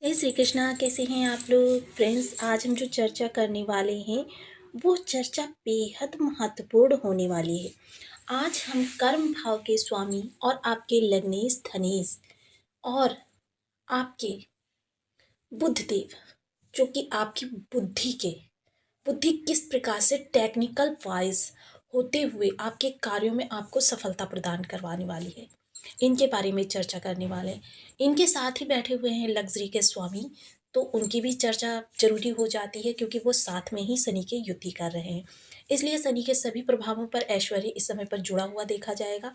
जय श्री कृष्णा। कैसे हैं आप लोग फ्रेंड्स। आज हम जो चर्चा करने वाले हैं वो चर्चा बेहद महत्वपूर्ण होने वाली है। आज हम कर्म भाव के स्वामी और आपके लग्नेश धनेश और आपके बुद्धदेव जो कि आपकी बुद्धि किस प्रकार से टेक्निकल वाइज होते हुए आपके कार्यों में आपको सफलता प्रदान करवाने वाली है, इनके बारे में चर्चा करने वाले हैं। इनके साथ ही बैठे हुए हैं लग्जरी के स्वामी, तो उनकी भी चर्चा जरूरी हो जाती है क्योंकि वो साथ में ही शनि के युति कर रहे हैं। इसलिए शनि के सभी प्रभावों पर ऐश्वर्य इस समय पर जुड़ा हुआ देखा जाएगा।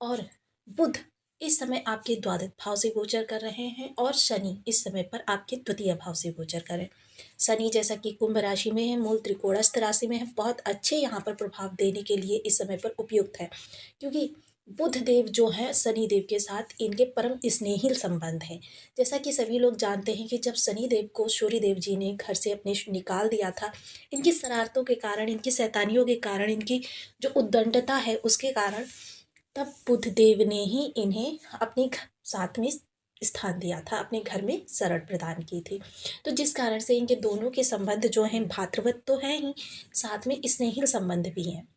और बुध इस समय आपके द्वादश भाव से गोचर कर रहे हैं और शनि इस समय पर आपके द्वितीय भाव से गोचर कर रहे हैं। शनि जैसा कि कुंभ राशि में है, मूल त्रिकोणस्थ राशि में है, बहुत अच्छे यहाँ पर प्रभाव देने के लिए इस समय पर उपयुक्त है क्योंकि बुध देव जो है शनि देव के साथ इनके परम स्नेहिल संबंध हैं। जैसा कि सभी लोग जानते हैं कि जब शनि देव को सूर्य देव जी ने घर से अपने निकाल दिया था, इनकी शरारतों के कारण, इनकी शैतानियों के कारण, इनकी जो उद्दंडता है उसके कारण, तब बुध देव ने ही इन्हें अपने साथ में स्थान दिया था, अपने घर में शरण प्रदान की थी। तो जिस कारण से इनके दोनों के संबंध जो हैं भातृवत तो हैं ही, साथ में स्नेहिल संबंध भी हैं।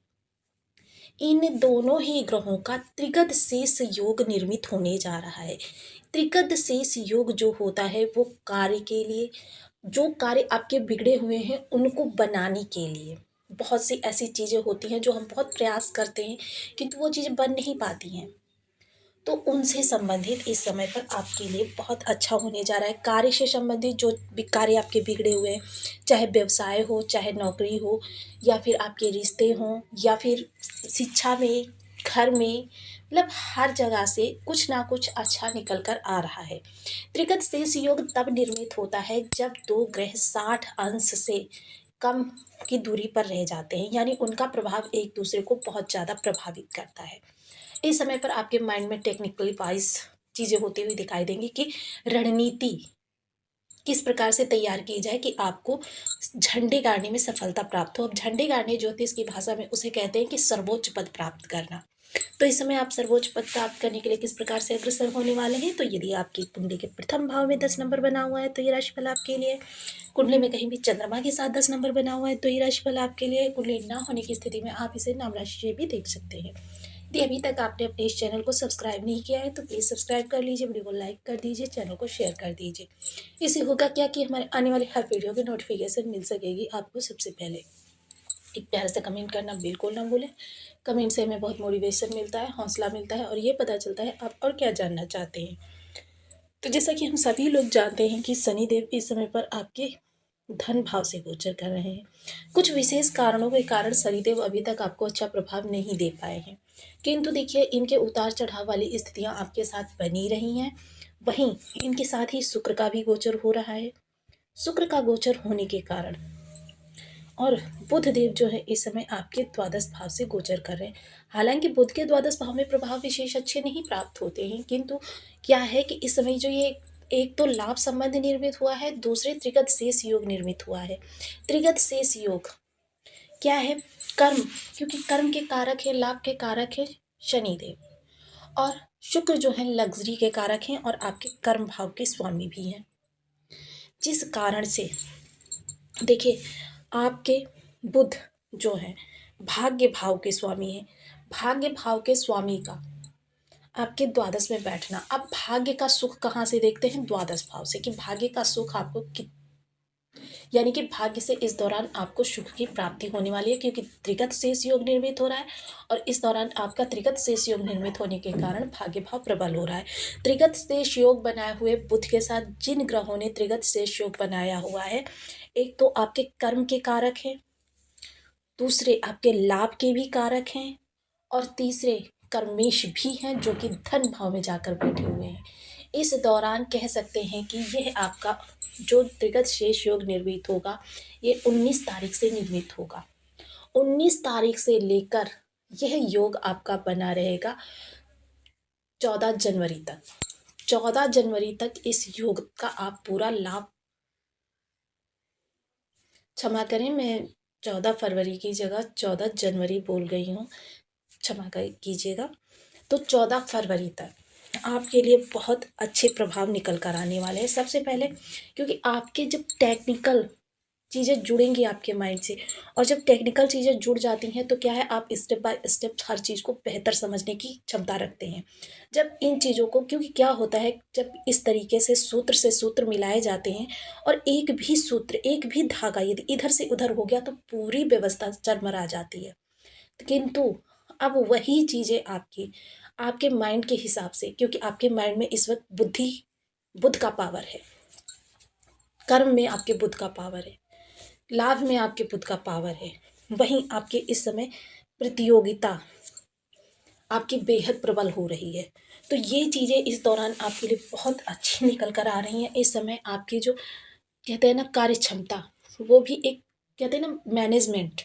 इन दोनों ही ग्रहों का त्रिगद शेष योग निर्मित होने जा रहा है। त्रिगद शेष योग जो होता है वो कार्य के लिए, जो कार्य आपके बिगड़े हुए हैं उनको बनाने के लिए, बहुत सी ऐसी चीज़ें होती हैं जो हम बहुत प्रयास करते हैं किंतु वो चीज़ें बन नहीं पाती हैं, तो उनसे संबंधित इस समय पर आपके लिए बहुत अच्छा होने जा रहा है। कार्य से संबंधित जो भी कार्य आपके बिगड़े हुए हैं, चाहे व्यवसाय हो, चाहे नौकरी हो, या फिर आपके रिश्ते हों, या फिर शिक्षा में, घर में, मतलब हर जगह से कुछ ना कुछ अच्छा निकल कर आ रहा है। त्रिगत शेष योग तब निर्मित होता है जब दो ग्रह 60 अंश से कम की दूरी पर रह जाते हैं, यानी उनका प्रभाव एक दूसरे को बहुत ज़्यादा प्रभावित करता है। इस समय पर आपके माइंड में टेक्निकली वाइज चीज़ें होती हुई दिखाई देंगी कि रणनीति किस प्रकार से तैयार की जाए कि आपको झंडे गाड़ने में सफलता प्राप्त हो। अब झंडे गाड़ने ज्योतिष की भाषा में उसे कहते हैं कि सर्वोच्च पद प्राप्त करना। तो इस समय आप सर्वोच्च पद प्राप्त करने के लिए किस प्रकार से अग्रसर होने वाले हैं, तो यदि आपकी कुंडली के प्रथम भाव में 10 नंबर बना हुआ है तो ये राशिफल आपके लिए। कुंडली में कहीं भी चंद्रमा के साथ 10 नंबर बना हुआ है तो ये राशिफल आपके लिए। कुंडली ना होने की स्थिति में आप इसे नाम राशि से भी देख सकते हैं। यदि अभी तक आपने अपने इस चैनल को सब्सक्राइब नहीं किया है तो प्लीज़ सब्सक्राइब कर लीजिए, वीडियो को लाइक कर दीजिए, चैनल को शेयर कर दीजिए। इससे होगा क्या कि हमारे आने वाले हर वीडियो की नोटिफिकेशन मिल सकेगी आपको सबसे पहले। एक प्यार से कमेंट करना बिल्कुल ना भूलें। कमेंट से हमें बहुत मोटिवेशन मिलता है, हौसला मिलता है और ये पता चलता है आप और क्या जानना चाहते हैं। तो जैसा कि हम सभी लोग जानते हैं कि शनि देव इस समय पर आपके धन भाव से गोचर कर रहे हैं। कुछ विशेष कारणों के कारण शनिदेव अभी तक आपको अच्छा प्रभाव नहीं दे पाए हैं, किंतु देखिए इनके उतार चढ़ाव वाली स्थितियां आपके साथ बनी रही हैं। वहीं इनके साथ ही शुक्र का भी गोचर हो रहा है। शुक्र का गोचर होने के कारण और बुध देव जो है इस समय आपके द्वादश भाव से गोचर कर रहे हैं। हालांकि बुध के द्वादश भाव में प्रभाव विशेष अच्छे नहीं प्राप्त होते हैं, किंतु क्या है कि इस समय जो ये एक तो लाभ संबंध निर्मित हुआ है, दूसरे त्रिगत शेष योग निर्मित हुआ है। त्रिगत शेष योग क्या है? कर्म, क्योंकि कर्म के कारक है, लाभ के कारक है शनिदेव, और शुक्र जो है लग्जरी के कारक हैं और आपके कर्म भाव के स्वामी भी हैं। जिस कारण से देखिए आपके बुध जो है भाग्य भाव के स्वामी हैं। भाग्य भाव के स्वामी का आपके द्वादश में बैठना, अब भाग्य का सुख कहाँ से देखते हैं? द्वादश भाव से, कि भाग्य का सुख आपको यानी कि भाग्य से इस दौरान आपको सुख की प्राप्ति होने वाली है क्योंकि त्रिगत शेष योग निर्मित हो रहा है और इस दौरान आपका त्रिगत शेष योग निर्मित होने के कारण भाग्य भाव प्रबल हो रहा है। त्रिगत शेष योग बनाए हुए बुध के साथ जिन ग्रहों ने त्रिगत शेष योग बनाया हुआ है, एक तो आपके कर्म के कारक हैं, दूसरे आपके लाभ के भी कारक हैं और तीसरे कर्मेश भी हैं जो कि धन भाव में जाकर बैठे हुए हैं। इस दौरान कह सकते हैं कि यह आपका जो त्रिगत शेष योग निर्मित होगा ये 19 तारीख से निर्मित होगा। 19 तारीख से लेकर यह योग आपका बना रहेगा 14 जनवरी तक। 14 जनवरी तक इस योग का आप पूरा लाभ, क्षमा करें मैं 14 फरवरी की जगह 14 जनवरी बोल गई हूँ, क्षमा कीजिएगा। तो 14 फरवरी तक आपके लिए बहुत अच्छे प्रभाव निकल कर आने वाले हैं। सबसे पहले क्योंकि आपके जब टेक्निकल चीज़ें जुड़ेंगी आपके माइंड से, और जब टेक्निकल चीज़ें जुड़ जाती हैं तो क्या है, आप स्टेप बाय स्टेप हर चीज़ को बेहतर समझने की क्षमता रखते हैं। जब इन चीज़ों को, क्योंकि क्या होता है जब इस तरीके से सूत्र मिलाए जाते हैं और एक भी सूत्र, एक भी धागा यदि इधर से उधर हो गया तो पूरी व्यवस्था चरमरा जाती है। किंतु अब वही चीज़ें आपकी आपके माइंड के हिसाब से, क्योंकि आपके माइंड में इस वक्त बुध का पावर है, कर्म में आपके बुध का पावर है, लाभ में आपके बुध का पावर है। वहीं आपके इस समय प्रतियोगिता आपकी बेहद प्रबल हो रही है। तो ये चीज़ें इस दौरान आपके लिए बहुत अच्छी निकल कर आ रही हैं। इस समय आपकी जो कहते हैं ना कार्य क्षमता, वो भी एक कहते हैं ना मैनेजमेंट,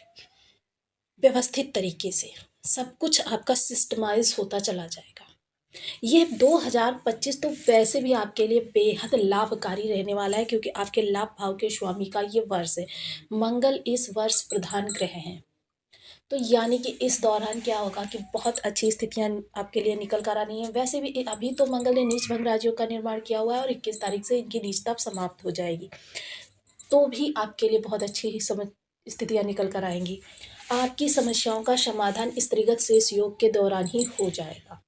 व्यवस्थित तरीके से सब कुछ आपका सिस्टमाइज होता चला जाएगा। ये 2025 तो वैसे भी आपके लिए बेहद लाभकारी रहने वाला है, क्योंकि आपके लाभ भाव के स्वामी का ये वर्ष है। मंगल इस वर्ष प्रधान ग्रह हैं। तो यानी कि इस दौरान क्या होगा कि बहुत अच्छी स्थितियां आपके लिए निकल कर आनी है। वैसे भी अभी तो मंगल ने नीच भंग राजियों का निर्माण किया हुआ है और 21 तारीख से इनकी नीचता समाप्त हो जाएगी। तो भी आपके लिए बहुत अच्छी ही समझ स्थितियां निकल कर आएंगी। आपकी समस्याओं का समाधान इस त्रिगत शेष योग के दौरान ही हो जाएगा।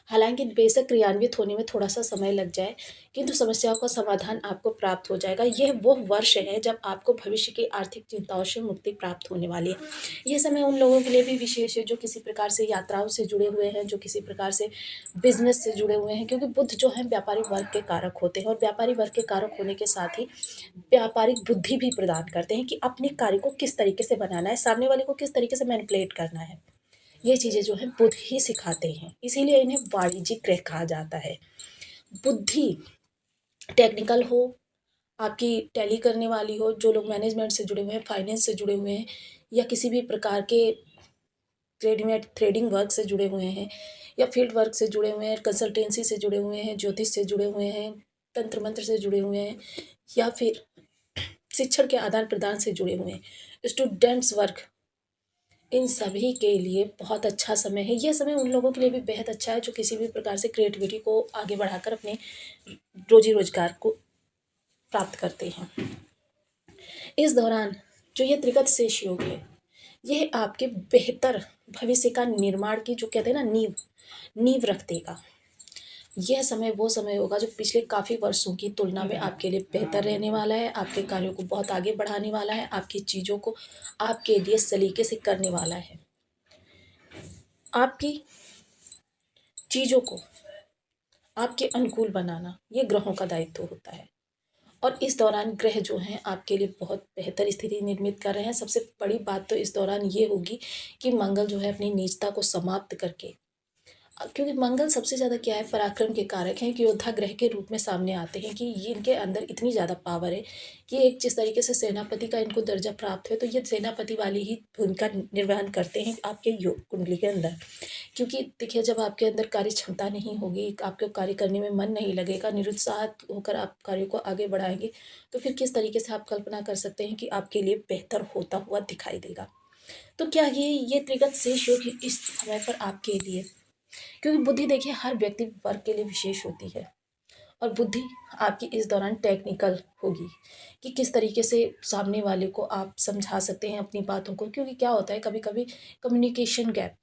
हालाँकि बेशक क्रियान्वित होने में थोड़ा-सा समय लग जाए, किंतु समस्याओं का समाधान आपको प्राप्त हो जाएगा। यह वो वर्ष है जब आपको भविष्य की आर्थिक चिंताओं से मुक्ति प्राप्त होने वाली है। ये समय उन लोगों के लिए भी विशेष है जो किसी प्रकार से यात्राओं से जुड़े हुए हैं, जो किसी प्रकार से बिज़नेस से जुड़े हुए हैं, क्योंकि बुध जो है व्यापारिक वर्ग के कारक होते हैं और व्यापारी वर्ग के कारक होने के साथ ही व्यापारिक बुद्धि भी प्रदान करते हैं कि अपने कार्य को किस तरीके से बनाना है, सामने वाले को किस तरीके से मैनिपुलेट करना है। ये चीज़ें जो हैं बुध ही सिखाते हैं, इसीलिए इन्हें वाणिज्यिक ग्रह कहा जाता है। बुद्धि टेक्निकल हो, आपकी टैली करने वाली हो, जो लोग मैनेजमेंट से जुड़े हुए हैं, फाइनेंस से जुड़े हुए हैं, या किसी भी प्रकार के थ्रेडिंग वर्क से जुड़े हुए हैं, या फील्ड वर्क से जुड़े हुए हैं, कंसल्टेंसी से जुड़े हुए हैं, ज्योतिष से जुड़े हुए हैं, तंत्र मंत्र से जुड़े हुए हैं, या फिर शिक्षण के आदान प्रदान से जुड़े हुए हैं, स्टूडेंट्स वर्क, इन सभी के लिए बहुत अच्छा समय है। ये समय उन लोगों के लिए भी बेहद अच्छा है जो किसी भी प्रकार से क्रिएटिविटी को आगे बढ़ाकर अपने रोजी रोजगार को प्राप्त करते हैं। इस दौरान जो ये त्रिगत शेष योग है, यह आपके बेहतर भविष्य का निर्माण की जो कहते हैं ना नींव नींव रख देगा। यह समय वो समय होगा जो पिछले काफ़ी वर्षों की तुलना में आपके लिए बेहतर रहने वाला है, आपके कार्यों को बहुत आगे बढ़ाने वाला है, आपकी चीज़ों को आपके लिए सलीके से करने वाला है। आपकी चीज़ों को आपके अनुकूल बनाना ये ग्रहों का दायित्व होता है। और इस दौरान ग्रह जो हैं आपके लिए बहुत बेहतर स्थिति निर्मित कर रहे हैं। सबसे बड़ी बात तो इस दौरान ये होगी कि मंगल जो है अपनी नीचता को समाप्त करके, क्योंकि मंगल सबसे ज़्यादा क्या है, पराक्रम के कारक हैं, कि योद्धा ग्रह के रूप में सामने आते हैं, कि ये इनके अंदर इतनी ज़्यादा पावर है कि एक जिस तरीके से सेनापति का इनको दर्जा प्राप्त है, तो ये सेनापति वाली ही भूमिका निर्वहन करते हैं आपके योग कुंडली के अंदर। क्योंकि देखिए जब आपके अंदर कार्य क्षमता नहीं होगी, आपको कार्य करने में मन नहीं लगेगा, निरुत्साह होकर आप कार्य को आगे बढ़ाएंगे, तो फिर किस तरीके से आप कल्पना कर सकते हैं कि आपके लिए बेहतर होता हुआ दिखाई देगा। तो क्या ये त्रिगत शेष योग इस समय पर आपके लिए, क्योंकि बुद्धि देखिए हर व्यक्ति वर्ग के लिए विशेष होती है, और बुद्धि आपकी इस दौरान टेक्निकल होगी कि किस तरीके से सामने वाले को आप समझा सकते हैं अपनी बातों को। क्योंकि क्या होता है कभी कभी कम्युनिकेशन गैप,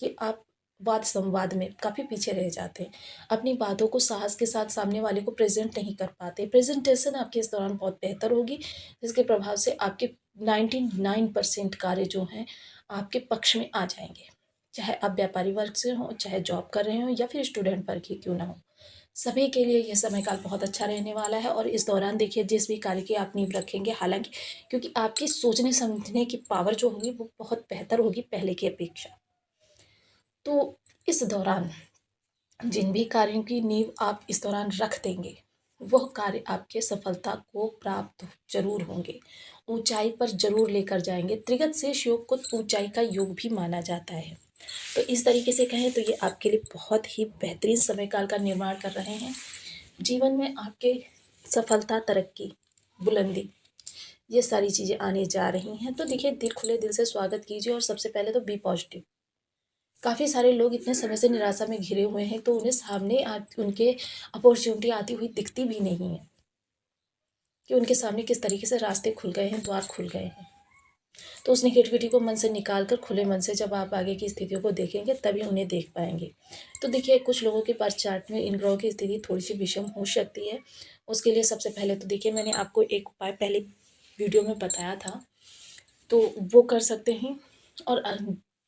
कि आप वाद संवाद में काफ़ी पीछे रह जाते हैं, अपनी बातों को साहस के साथ सामने वाले को प्रेजेंट नहीं कर पाते। प्रेजेंटेशन आपके इस दौरान बहुत बेहतर होगी, जिसके प्रभाव से आपके 99% कार्य जो हैं आपके पक्ष में आ जाएंगे। चाहे आप व्यापारी वर्ग से हों, चाहे जॉब कर रहे हों, या फिर स्टूडेंट वर्ग ही क्यों ना हो, सभी के लिए यह समय काल बहुत अच्छा रहने वाला है। और इस दौरान देखिए जिस भी कार्य की आप नींव रखेंगे, हालांकि क्योंकि आपकी सोचने समझने की पावर जो होगी वो बहुत बेहतर होगी पहले की अपेक्षा। तो इस दौरान जिन भी कार्यों की नींव आप इस दौरान रख देंगे, वह कार्य आपके सफलता को प्राप्त जरूर होंगे, ऊंचाई पर जरूर लेकर जाएंगे। त्रिगत शेष योग को ऊंचाई का योग भी माना जाता है। तो इस तरीके से कहें तो ये आपके लिए बहुत ही बेहतरीन समय काल का निर्माण कर रहे हैं। जीवन में आपके सफलता, तरक्की, बुलंदी, ये सारी चीज़ें आने जा रही हैं। तो देखिए खुले दिल से स्वागत कीजिए, और सबसे पहले तो बी पॉजिटिव, काफ़ी सारे लोग इतने समय से निराशा में घिरे हुए हैं, तो उन्हें सामने उनके अपॉर्चुनिटी आती हुई दिखती भी नहीं है कि उनके सामने किस तरीके से रास्ते खुल गए हैं, द्वार खुल गए हैं। तो उस नेगेटिविटी को मन से निकाल कर खुले मन से जब आप आगे की स्थितियों को देखेंगे, तभी उन्हें देख पाएंगे। तो देखिए, कुछ लोगों के बर्थ चार्ट में इन ग्रहों की स्थिति थोड़ी सी विषम हो सकती है। उसके लिए सबसे पहले तो देखिए, मैंने आपको एक उपाय पहले वीडियो में बताया था, तो वो कर सकते हैं। और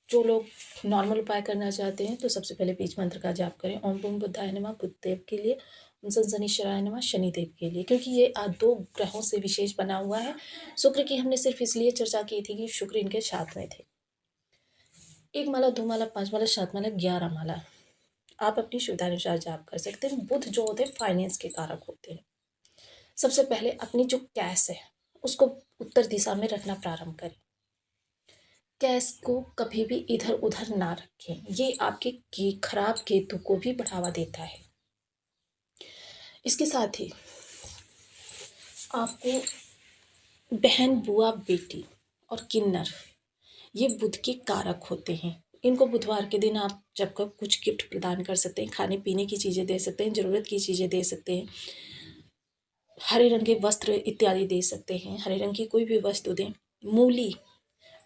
जो लोग नॉर्मल उपाय करना चाहते हैं, तो सबसे पहले बीज मंत्र का जाप करें। ओम बूम बुद्धाय नमः बुद्धदेव के लिए, ओम सन शनिश्चराय नमः शनिदेव के लिए, क्योंकि ये दो ग्रहों से विशेष बना हुआ है। शुक्र की हमने सिर्फ इसलिए चर्चा की थी कि शुक्र इनके साथ में थे। 1 माला, 2 माला, 5 माला, 7 माला, 11 माला आप अपनी सुविधानुसार जाप कर सकते हैं। बुध जो होते हैं फाइनेंस के कारक होते हैं। सबसे पहले अपनी जो कैश है उसको उत्तर दिशा में रखना प्रारंभ करें। कैश को कभी भी इधर उधर ना रखें, ये आपके खराब केतु को भी बढ़ावा देता है। इसके साथ ही आपको बहन, बुआ, बेटी और किन्नर, ये बुध के कारक होते हैं। इनको बुधवार के दिन आप जब कब कुछ गिफ्ट प्रदान कर सकते हैं, खाने पीने की चीज़ें दे सकते हैं, ज़रूरत की चीज़ें दे सकते हैं, हरे रंग के वस्त्र इत्यादि दे सकते हैं। हरे रंग की कोई भी वस्तु दें। मूली,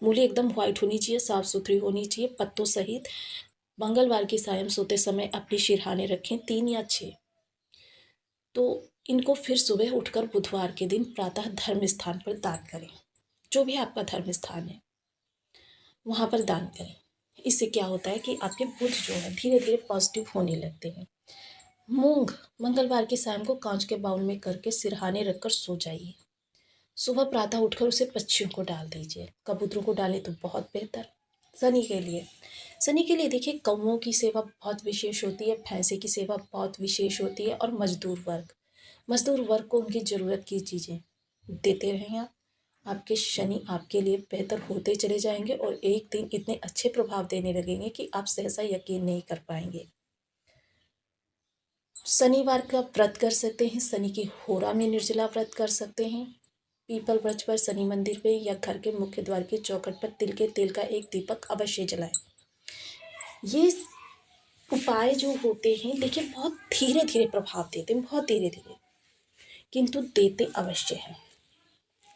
मूली एकदम व्हाइट होनी चाहिए, साफ़ सुथरी होनी चाहिए, पत्तों सहित। मंगलवार की सायं सोते समय अपनी सिरहाने रखें, 3 या 6। तो इनको फिर सुबह उठकर बुधवार के दिन प्रातः धर्म स्थान पर दान करें। जो भी आपका धर्म स्थान है वहाँ पर दान करें। इससे क्या होता है कि आपके बुध जो है धीरे धीरे पॉजिटिव होने लगते हैं। मूंग मंगलवार की शाम को कांच के बाउल में करके सिरहाने रखकर सो जाइए। सुबह प्रातः उठकर उसे पक्षियों को डाल दीजिए। कबूतरों को डालें तो बहुत बेहतर। शनि के लिए देखिए, कौवों की सेवा बहुत विशेष होती है, भैंसे की सेवा बहुत विशेष होती है। और मजदूर वर्ग को उनकी ज़रूरत की चीज़ें देते रहें आप। आपके शनि आपके लिए बेहतर होते चले जाएंगे और एक दिन इतने अच्छे प्रभाव देने लगेंगे कि आप सहसा यकीन नहीं कर पाएंगे। शनिवार का व्रत कर सकते हैं। शनि की होरा में निर्जला व्रत कर सकते हैं। पीपल वृक्ष पर, शनि मंदिर पे या घर के मुख्य द्वार के चौखट पर तिल के तेल का एक दीपक अवश्य जलाएं। ये उपाय जो होते हैं देखिए, बहुत धीरे धीरे प्रभाव देते हैं, बहुत धीरे धीरे, किंतु देते अवश्य हैं।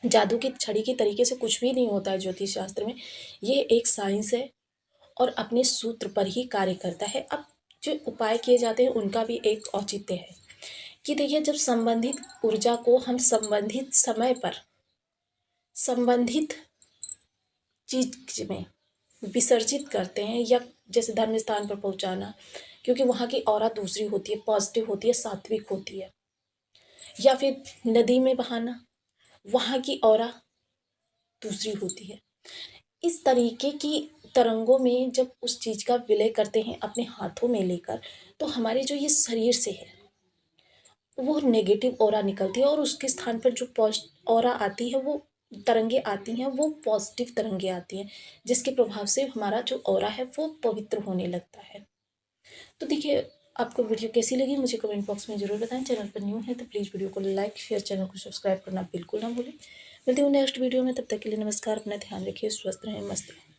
जादू की छड़ी के तरीके से कुछ भी नहीं होता है ज्योतिष शास्त्र में। ये एक साइंस है और अपने सूत्र पर ही कार्य करता है। अब जो उपाय किए जाते हैं उनका भी एक औचित्य है कि देखिए, जब संबंधित ऊर्जा को हम संबंधित समय पर संबंधित चीज में विसर्जित करते हैं, या जैसे धर्म स्थान पर पहुंचाना, क्योंकि वहाँ की ऑरा दूसरी होती है, पॉजिटिव होती है, सात्विक होती है। या फिर नदी में बहाना, वहाँ की ऑरा दूसरी होती है। इस तरीके की तरंगों में जब उस चीज़ का विलय करते हैं अपने हाथों में लेकर, तो हमारे जो ये शरीर से है वो नेगेटिव ऑरा निकलती है और उसके स्थान पर जो ऑरा आती है, वो तरंगे आती हैं, वो पॉजिटिव तरंगे आती हैं, जिसके प्रभाव से हमारा जो ऑरा है वो पवित्र होने लगता है। तो देखिए, आपको वीडियो कैसी लगी मुझे कमेंट बॉक्स में ज़रूर बताएं। चैनल पर न्यू है तो प्लीज़ वीडियो को लाइक शेयर, चैनल को सब्सक्राइब करना बिल्कुल ना भूलें। मिलती हूँ नेक्स्ट वीडियो में, तब तक के लिए नमस्कार। अपना ध्यान रखिए, स्वस्थ रहें, मस्त रहें।